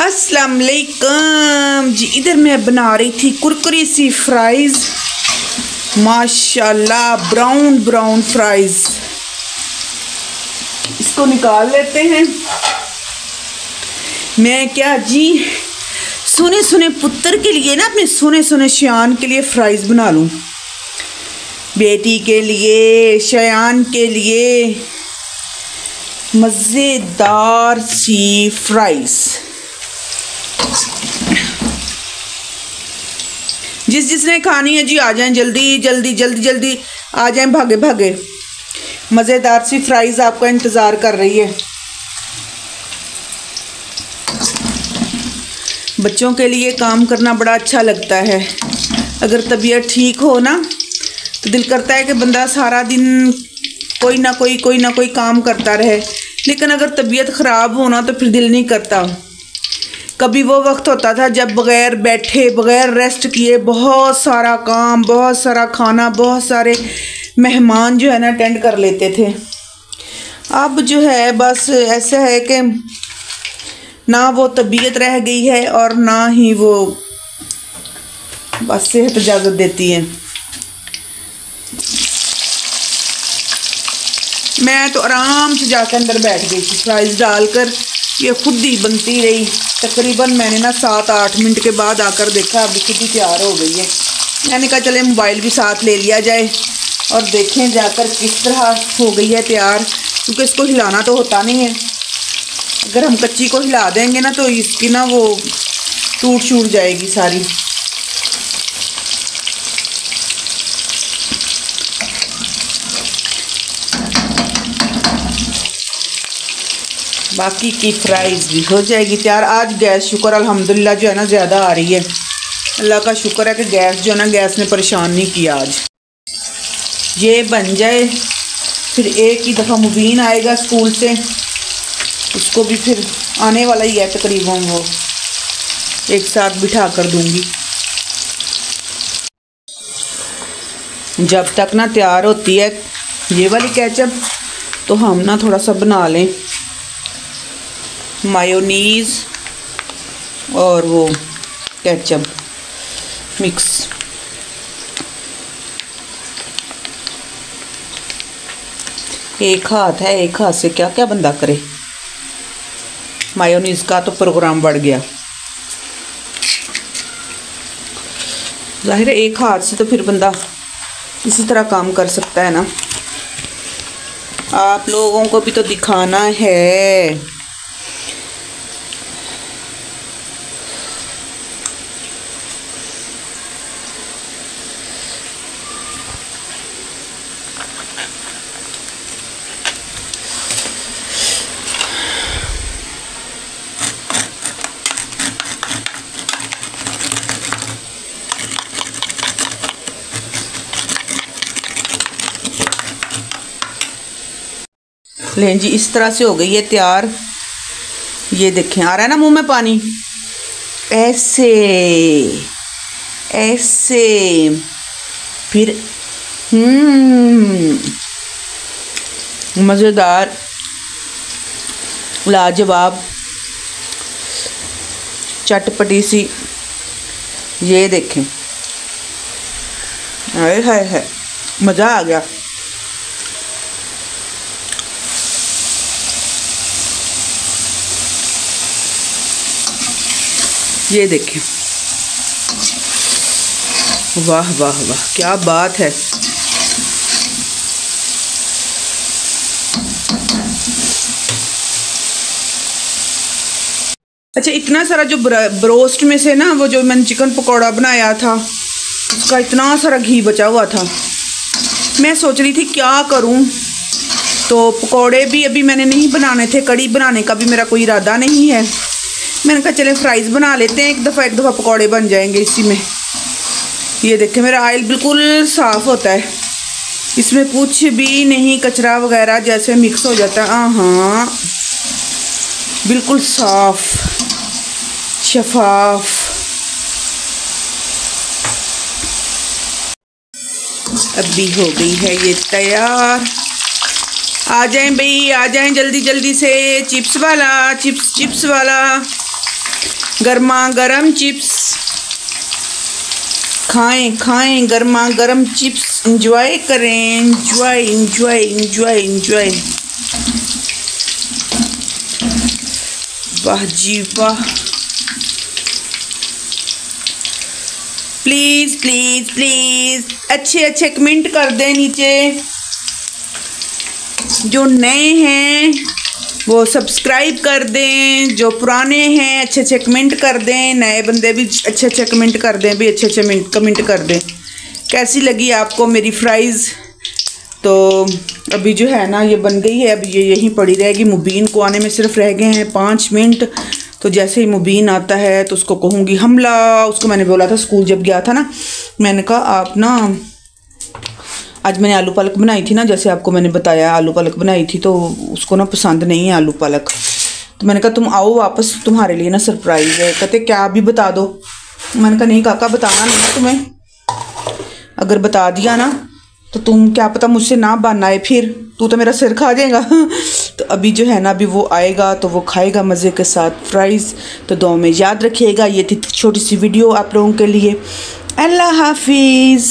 अस्सलाम वालेकुम जी। इधर मैं बना रही थी कुरकुरी सी फ्राइज़, माशाल्लाह ब्राउन ब्राउन फ्राइज़। इसको निकाल लेते हैं। मैं क्या जी सोने सोने पुत्र के लिए ना, अपने सोने सोने शयान के लिए फ्राइज़ बना लूँ, बेटी के लिए, शयान के लिए मज़ेदार सी फ्राइज़। जिसने खानी है जी आ जाएं, जल्दी जल्दी जल्दी जल्दी आ जाएं, भागे भागे। मज़ेदार सी फ्राइज़ आपका इंतज़ार कर रही है। बच्चों के लिए काम करना बड़ा अच्छा लगता है। अगर तबीयत ठीक हो ना तो दिल करता है कि बंदा सारा दिन कोई ना कोई काम करता रहे, लेकिन अगर तबीयत ख़राब हो ना तो फिर दिल नहीं करता। कभी वो वक्त होता था जब बग़ैर बैठे, बग़ैर रेस्ट किए बहुत सारा काम, बहुत सारा खाना, बहुत सारे मेहमान जो है ना अटेंड कर लेते थे। अब जो है बस ऐसा है कि ना वो तबीयत रह गई है और ना ही वो बस सेहत इजाज़त देती है। मैं तो आराम से जाकर अंदर बैठ गई थी, फ्राइज़ डालकर ये खुद ही बनती रही। तकरीबन मैंने ना 7-8 मिनट के बाद आकर देखा अभी खुद ही तैयार हो गई है। मैंने कहा चले मोबाइल भी साथ ले लिया जाए और देखें जाकर किस तरह हो गई है तैयार, क्योंकि इसको हिलाना तो होता नहीं है। अगर हम कच्ची को हिला देंगे ना तो इसकी ना वो टूट छूट जाएगी सारी। बाकी की फ्राइज़ भी हो जाएगी तैयार। आज गैस शुक्र अल्हम्दुलिल्लाह जो है ना ज़्यादा आ रही है। अल्लाह का शुक्र है कि गैस जो है ना, गैस ने परेशान नहीं किया आज। ये बन जाए फिर एक ही दफ़ा मुबीन आएगा स्कूल से, उसको भी फिर आने वाला ही है तकरीबन, वो एक साथ बिठा कर दूँगी। जब तक ना तैयार होती है ये वाली केचप तो हम ना थोड़ा सा बना लें मायोनीज़ और वो केचप मिक्स। एक हाथ है, एक हाथ से क्या क्या बंदा करे। मायोनीज़ का तो प्रोग्राम बढ़ गया। जाहिर है एक हाथ से तो फिर बंदा इसी तरह काम कर सकता है ना। आप लोगों को भी तो दिखाना है। लें जी, इस तरह से हो गई है तैयार। ये देखें आ रहा है ना मुंह में पानी। ऐसे ऐसे फिर मज़ेदार, लाजवाब, चटपटी सी। ये देखें, हाय हाय हाय, मज़ा आ गया। ये देखें, वाह वाह वाह, क्या बात है। अच्छा, इतना सारा जो ब्रोस्ट में से ना, वो जो मैंने चिकन पकौड़ा बनाया था उसका इतना सारा घी बचा हुआ था। मैं सोच रही थी क्या करूं, तो पकौड़े भी अभी मैंने नहीं बनाने थे, कड़ी बनाने का भी मेरा कोई इरादा नहीं है। मैंने कहा चले फ्राइज़ बना लेते हैं, एक दफ़ा पकौड़े बन जाएंगे इसी में। ये देखें मेरा आयल बिल्कुल साफ़ होता है, इसमें कुछ भी नहीं कचरा वगैरह जैसे मिक्स हो जाता है। हाँ, बिल्कुल साफ़ शफाफ। अभी हो गई है ये तैयार। आ जाएं भाई, आ जाएं जल्दी जल्दी से। चिप्स वाला, चिप्स वाला, गर्मा गर्म चिप्स खाएं खाएं, गर्मा गर्म चिप्स एंजॉय करें, एंजॉय एंजॉय एंजॉय एंजॉय। वाह जी वाह। प्लीज प्लीज प्लीज अच्छे अच्छे कमेंट कर दें नीचे। जो नए हैं वो सब्सक्राइब कर दें, जो पुराने हैं अच्छे अच्छे कमेंट कर दें, नए बंदे भी अच्छे अच्छे कमेंट कर दें, भी अच्छे अच्छे कमेंट कर दें। कैसी लगी आपको मेरी फ्राइज़? तो अभी जो है ना ये बन गई है, अभी ये यहीं पड़ी रहेगी। मुबीन को आने में सिर्फ रह गए हैं 5 मिनट। तो जैसे ही मुबीन आता है तो उसको कहूँगी हमला। उसको मैंने बोला था स्कूल जब गया था ना, मैंने कहा आप ना, आज मैंने आलू पालक बनाई थी ना, जैसे आपको मैंने बताया आलू पालक बनाई थी, तो उसको ना पसंद नहीं है आलू पालक। तो मैंने कहा तुम आओ वापस, तुम्हारे लिए ना सरप्राइज़ है। कहते क्या अभी बता दो? मैंने कहा नहीं काका बताना नहीं तुम्हें, अगर बता दिया ना तो तुम क्या पता मुझसे ना बनाए, फिर तू तो मेरा सिर खा जाएगा। तो अभी जो है ना अभी वो आएगा तो वो खाएगा मज़े के साथ फ्राइज़। तो दुआ में याद रखिएगा। ये थी छोटी सी वीडियो आप लोगों के लिए। अल्लाह हाफिज़।